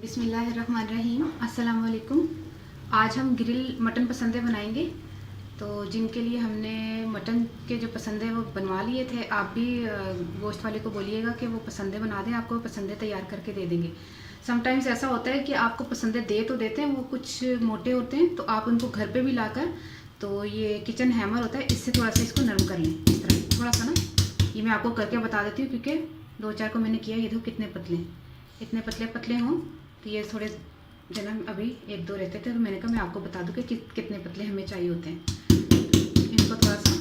बिस्मिल्लाहिर्रहमानिर्रहीम। अस्सलाम वालेकुम। आज हम ग्रिल मटन पसंदे बनाएंगे। तो जिनके लिए हमने मटन के जो पसंदे वो बनवा लिए थे, आप भी गोश्त वाले को बोलिएगा कि वो पसंदे बना दें, आपको पसंदे तैयार करके दे देंगे। समटाइम्स ऐसा होता है कि आपको पसंदे दे तो देते हैं, वो कुछ मोटे होते हैं, तो आप उनको घर पे भी लाकर, तो ये किचन हैमर होता है, इससे थोड़ा सा इसको नरम कर लें। इस तरह थोड़ा सा ना, ये मैं आपको करके बता देती हूँ क्योंकि 2-4 को मैंने किया। ये देखो कितने पतले, इतने पतले पतले हों तो ये थोड़े जन्म अभी 1-2 रहते थे, तो मैंने कहा मैं आपको बता दूँ कि कितने पतले हमें चाहिए होते हैं। इनको थोड़ा सा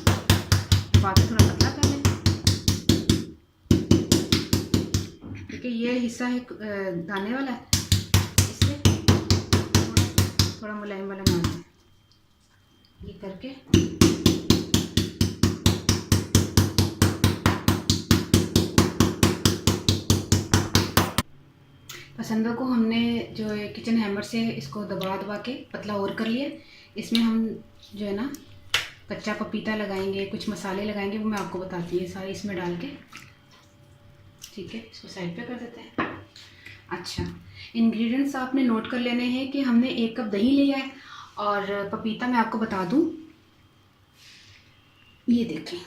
बाकी थोड़ा पतला कर लें क्योंकि ये हिस्सा है दाने वाला है, इससे थोड़ा मुलायम वाला बनाते हैं। ये करके पसंदों को हमने जो है किचन हैमर से इसको दबा दबा के पतला और कर लिया। इसमें हम जो है ना कच्चा पपीता लगाएंगे, कुछ मसाले लगाएंगे, वो मैं आपको बताती हूँ सारे इसमें डाल के। ठीक है, इसको साइड पे कर देते हैं। अच्छा, इंग्रेडिएंट्स आपने नोट कर लेने हैं कि हमने 1 कप दही लिया है और पपीता मैं आपको बता दूँ, ये देखें,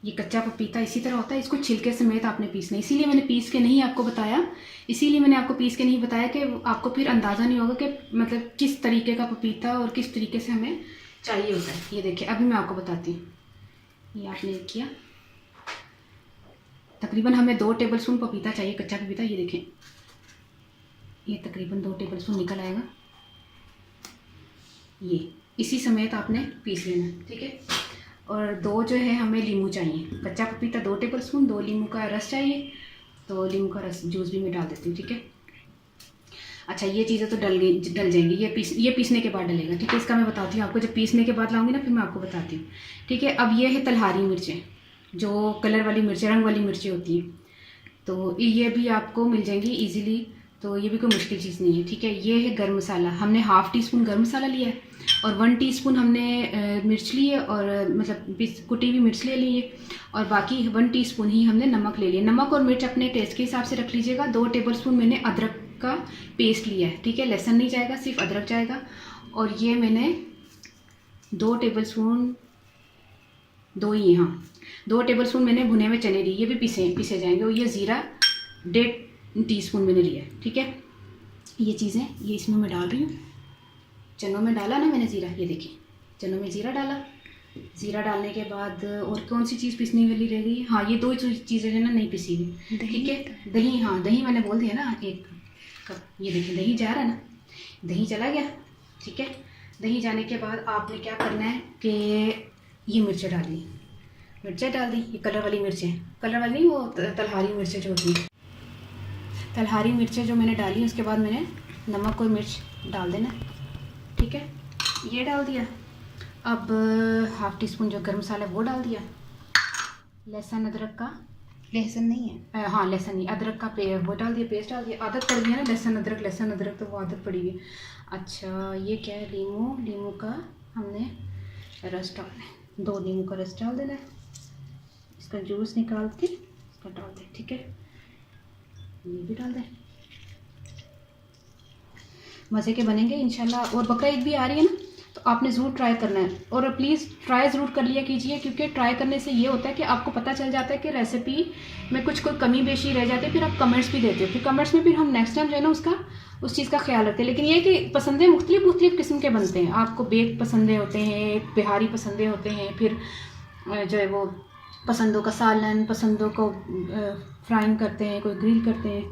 ये कच्चा पपीता इसी तरह होता है, इसको छिलके समेत आपने पीसना है। इसीलिए मैंने पीस के नहीं आपको बताया, इसीलिए मैंने आपको पीस के नहीं बताया कि आपको फिर अंदाज़ा नहीं होगा कि मतलब किस तरीके का पपीता और किस तरीके से हमें चाहिए होता है। ये देखिए, अभी मैं आपको बताती हूँ। ये आपने किया, तकरीबन हमें 2 टेबल स्पून पपीता चाहिए, कच्चा पपीता। ये देखें, ये तकरीबन 2 टेबल स्पून निकल आएगा। ये इसी समेत आपने पीस लेना, ठीक है। और 2 जो है हमें लीमू चाहिए, कच्चा पपीता 2 टेबल स्पून, 2 लीमू का रस चाहिए, तो लीमू का रस जूस भी मैं डाल देती हूँ, ठीक है। अच्छा, ये चीज़ें तो डल जाएंगी, ये पीसने के बाद डलेगा, ठीक है। इसका मैं बताती हूँ आपको, जब पीसने के बाद लाऊंगी ना फिर मैं आपको बताती हूँ, ठीक है। अब ये है तलहारी मिर्चें, जो कलर वाली मिर्चें, रंग वाली मिर्चें होती हैं, तो ये भी आपको मिल जाएंगी ईजीली, तो ये भी कोई मुश्किल चीज़ नहीं है, ठीक है। ये है गर्म मसाला, हमने ½ टीस्पून गर्म मसाला लिया है और 1 टीस्पून हमने मिर्च ली है, और मतलब कुटी हुई मिर्च ले ली है, और बाकी 1 टीस्पून ही हमने नमक ले लिया। नमक और मिर्च अपने टेस्ट के हिसाब से रख लीजिएगा। 2 टेबल स्पून मैंने अदरक का पेस्ट लिया है, ठीक है। लहसुन नहीं जाएगा, सिर्फ अदरक जाएगा। और ये मैंने 2 टेबल स्पून, 2 ही, हाँ 2 टेबल स्पून मैंने भुने हुए चने लिए, ये भी पीसे जाएंगे। और ये ज़ीरा 1.5 टीस्पून मैंने लिया है, ठीक है। ये चीज़ें ये इसमें मैं डाल रही हूँ। चनों में डाला ना मैंने ज़ीरा, ये देखिए चनों में ज़ीरा डाला। ज़ीरा डालने के बाद और कौन सी चीज़ पीसने वाली रह गई? हाँ, ये 2 चीज़ें जो ना नहीं पीसी हुई, ठीक है। दही, हाँ दही मैंने बोल दिया ना 1 कप। ये देखिए दही जा रहा है ना, दही चला गया, ठीक है। दही जाने के बाद आपने क्या करना है कि ये मिर्चें डाल दी, मिर्चें डाल दी, ये कलर वाली मिर्चें, कलर वाली नहीं, वो तलहारी मिर्चें जो होती हैं, तलहारी मिर्चें जो मैंने डाली। उसके बाद मैंने नमक और मिर्च डाल देना, ठीक है। ये डाल दिया। अब ½ टीस्पून जो गर्म मसाला है वो डाल दिया। लहसुन अदरक का, लहसुन नहीं है, हाँ लहसुन नहीं, अदरक का वो डाल दिया, पेस्ट डाल दिया। आदत पड़ गई है ना लहसुन अदरक, तो वो आदत पड़ी हुई है। अच्छा, ये क्या है? लीमू का हमने रस डालना है, 2 नींबू का रस डाल देना है। इसका जूस निकाल के इसका डाल दें, ठीक है। ये भी डाल दें, मज़े के बनेंगे इंशाल्लाह। और बकरा ईद भी आ रही है ना, तो आपने ज़रूर ट्राई करना है, और प्लीज़ ट्राई ज़रूर कर लिया कीजिए, क्योंकि ट्राई करने से ये होता है कि आपको पता चल जाता है कि रेसिपी में कुछ कोई कमी बेशी रह जाती है, फिर आप कमेंट्स भी देते हो, फिर कमेंट्स में फिर हम नेक्स्ट टाइम जो है ना उस चीज़ का ख्याल रखते हैं। लेकिन ये कि पसंदें मुख्तलिफ किस्म के बनते हैं। आपको बेक पसंदें होते हैं, बिहारी पसंदें होते हैं, फिर जो है वो पसंदों का सालन, पसंदों को फ्राइंग करते हैं, कोई ग्रिल करते हैं,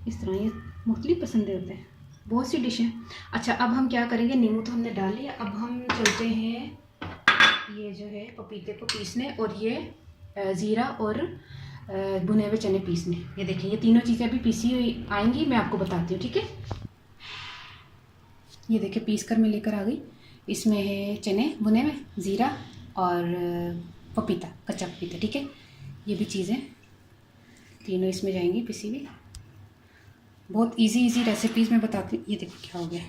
इस तरह ये मुख्तलिफ पसंदें होते हैं, बहुत सी डिश हैं। अच्छा, अब हम क्या करेंगे, नींबू तो हमने डाल लिया, अब हम चलते हैं ये जो है पपीते को पीसने, और ये ज़ीरा और भुने हुए चने पीसने। ये देखिए, ये तीनों चीज़ें अभी पीसी हुई आएंगी, मैं आपको बताती हूँ, ठीक है। ये देखिए पीस कर मैं लेकर आ गई। इसमें है चने भुने हुए, ज़ीरा और पपीता, कच्चा पपीता, ठीक है। ये भी चीज़ें तीनों इसमें जाएंगी पिसी हुई। बहुत इजी रेसिपीज़ मैं बताती हूँ। ये देखो क्या हो गया,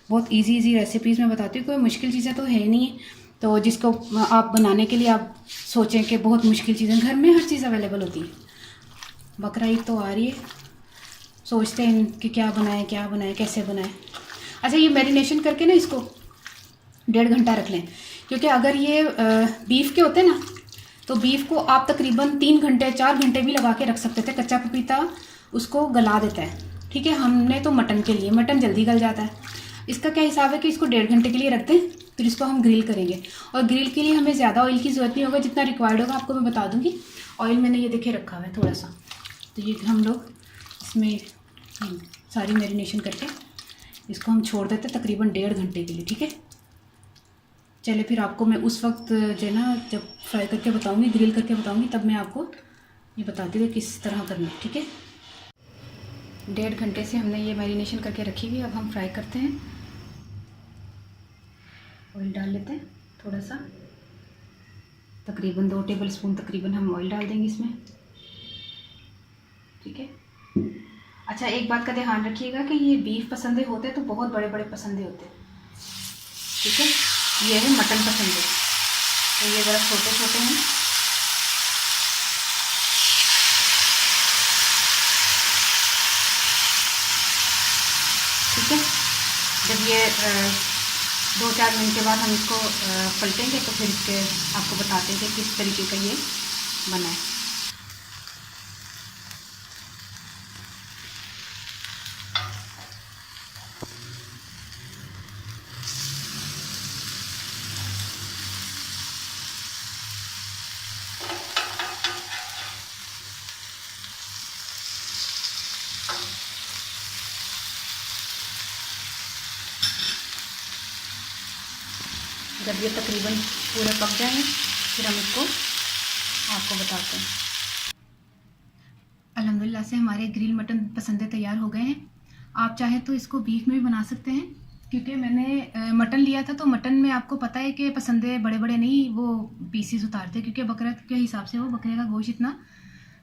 बहुत इजी रेसिपीज़ मैं बताती हूँ, कोई मुश्किल चीज़ें तो है नहीं। तो जिसको आप बनाने के लिए आप सोचें कि बहुत मुश्किल चीज़ें, घर में हर चीज़ अवेलेबल होती है। बकरा ईद तो आ रही है, सोचते हैं कि क्या बनाएं कैसे बनाएं। अच्छा, ये मैरिनेशन करके ना इसको 1.5 घंटा रख लें, क्योंकि अगर ये बीफ के होते हैं ना तो बीफ को आप तकरीबन 3 घंटे 4 घंटे भी लगा के रख सकते थे। कच्चा पपीता उसको गला देता है, ठीक है। हमने तो मटन के लिए, मटन जल्दी गल जाता है। इसका क्या हिसाब है कि इसको 1.5 घंटे के लिए रख दें, फिर इसको हम ग्रिल करेंगे। और ग्रिल के लिए हमें ज़्यादा ऑयल की ज़रूरत नहीं होगा, जितना रिक्वायर्ड होगा आपको मैं बता दूँगी। ऑयल मैंने ये देखे रखा हुआ है थोड़ा सा, तो ये हम लोग इसमें सारी मैरिनेशन करके इसको हम छोड़ देते हैं तकरीबन 1.5 घंटे के लिए, ठीक है। चले फिर आपको मैं उस वक्त जो है ना, जब फ्राई करके बताऊंगी, ग्रिल करके बताऊंगी, तब मैं आपको ये बताती हूँ किस तरह करना है, ठीक है। 1.5 घंटे से हमने ये मैरिनेशन करके रखी हुई। अब हम फ्राई करते हैं। ऑयल डाल लेते हैं थोड़ा सा, तकरीबन 2 टेबलस्पून तकरीबन हम ऑयल डाल देंगे इसमें, ठीक है। अच्छा, एक बात का ध्यान रखिएगा कि ये बीफ पसंदे होते हैं तो बहुत बड़े बड़े पसंदे होते हैं, ठीक है। ये है मटन पसंदे, तो ये ज़रा छोटे छोटे हैं। ठीक है, जब ये 2-4 मिनट के बाद हम इसको पलटेंगे तो फिर इसके आपको बताते हैं कि किस तरीके का ये बना है। जब ये तकरीबन पूरे पक जाएंगे फिर हम इसको आपको बताते हैं। अल्हम्दुलिल्लाह से हमारे ग्रिल मटन पसंदे तैयार हो गए हैं। आप चाहें तो इसको बीफ में भी बना सकते हैं, क्योंकि मैंने मटन लिया था तो मटन में आपको पता है कि पसंदे बड़े बड़े नहीं वो पीसीस उतारते, क्योंकि बकरा के हिसाब से वो बकरे का गोश्त इतना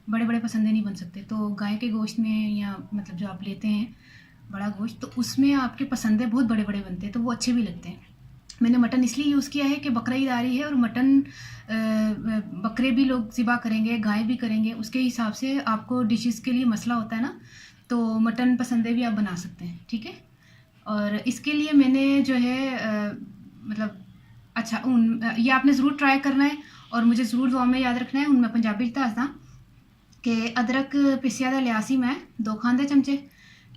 बड़े बड़े पसंदे नहीं बन सकते। तो गाय के गोश्त में या मतलब जो आप लेते हैं बड़ा गोश्त, तो उसमें आपके पसंदे बहुत बड़े बड़े बनते हैं, तो वो अच्छे भी लगते हैं। मैंने मटन इसलिए यूज़ किया है कि बकरा ईद आ रही है और मटन बकरे भी लोग ज़िबा करेंगे, गाय भी करेंगे, उसके हिसाब से आपको डिशेस के लिए मसला होता है ना, तो मटन पसंदे भी आप बना सकते हैं, ठीक है। और इसके लिए मैंने जो है मतलब अच्छा ये आपने ज़रूर ट्राई करना है और मुझे ज़रूर दुआ में याद रखना है। हूँ मैं पंजाबी दसदा कि अदरक पिसिया दा लिया सी मैं 2 खांदे चमचे,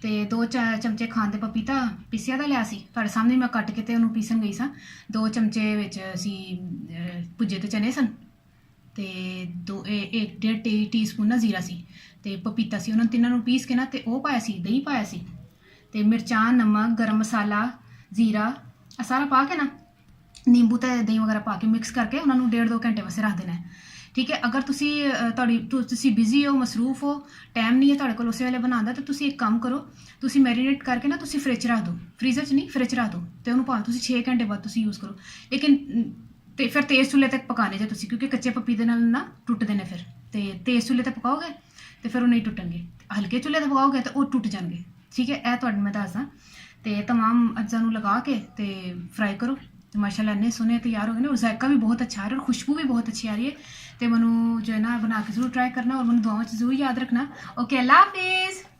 तो 2 चमचे खांदे पपीता पिसिया दा लिया सी, तुहाडे सामने मैं कट के ते उन्होंने पीसन गई सा। 2 चमचे विच असी भुज्जे ते चने सन, ते 1.5 टीस्पून ना जीरा सी, ते पपीता सी, उन्होंने तिन्नों पीस के ना ते वो पाया सी, दही पाया सी, ते मिर्चां, नमक, गर्म मसाला, जीरा सारा पा के ना नींबू ते दही वगैरह पा के मिक्स करके उन्होंने 1.5-2 घंटे वास्ते रख देना है, ठीक है। अगर तुसी बिजी हो, मसरूफ हो, टाइम नहीं है तुहाडे कोल उस वेले बनाउण दा, तो तुसी एक काम करो, तुसी मैरीनेट करके ना तुसी फ्रिज रख दो, फ्रीजर च नहीं फ्रिज रख दो, तो उन्होंने भावें तुसी 6 घंटे बाद तुसी यूज़ करो, लेकिन ते फिर तेज़ चुल्हे तक पकाने जे तुसी, क्योंकि कच्चे पपीते नाल ना टुटदे ने, फिर ते तेज़ चुल्हे तक पकाओगे तो फिर वो नहीं टुटणगे, हल्के चुल्हे तक पकाओगे तो वो टुट जाएंगे, ठीक है। यह तुहानूं मैं दसदा, तो तमाम अज्जा नूं लगा के ते फ्राई करो, तो माशाल्लाह इन्ने सोहने तैयार हो गए और जायका भी बहुत अच्छा आ रहा है और खुशबू भी बहुत अच्छी आ रही है। तो मैनू जो है ना बना के जरूर ट्राई करना और मैनू दुआओं च जरूर याद रखना। ओके, अल्लाह हाफिज़।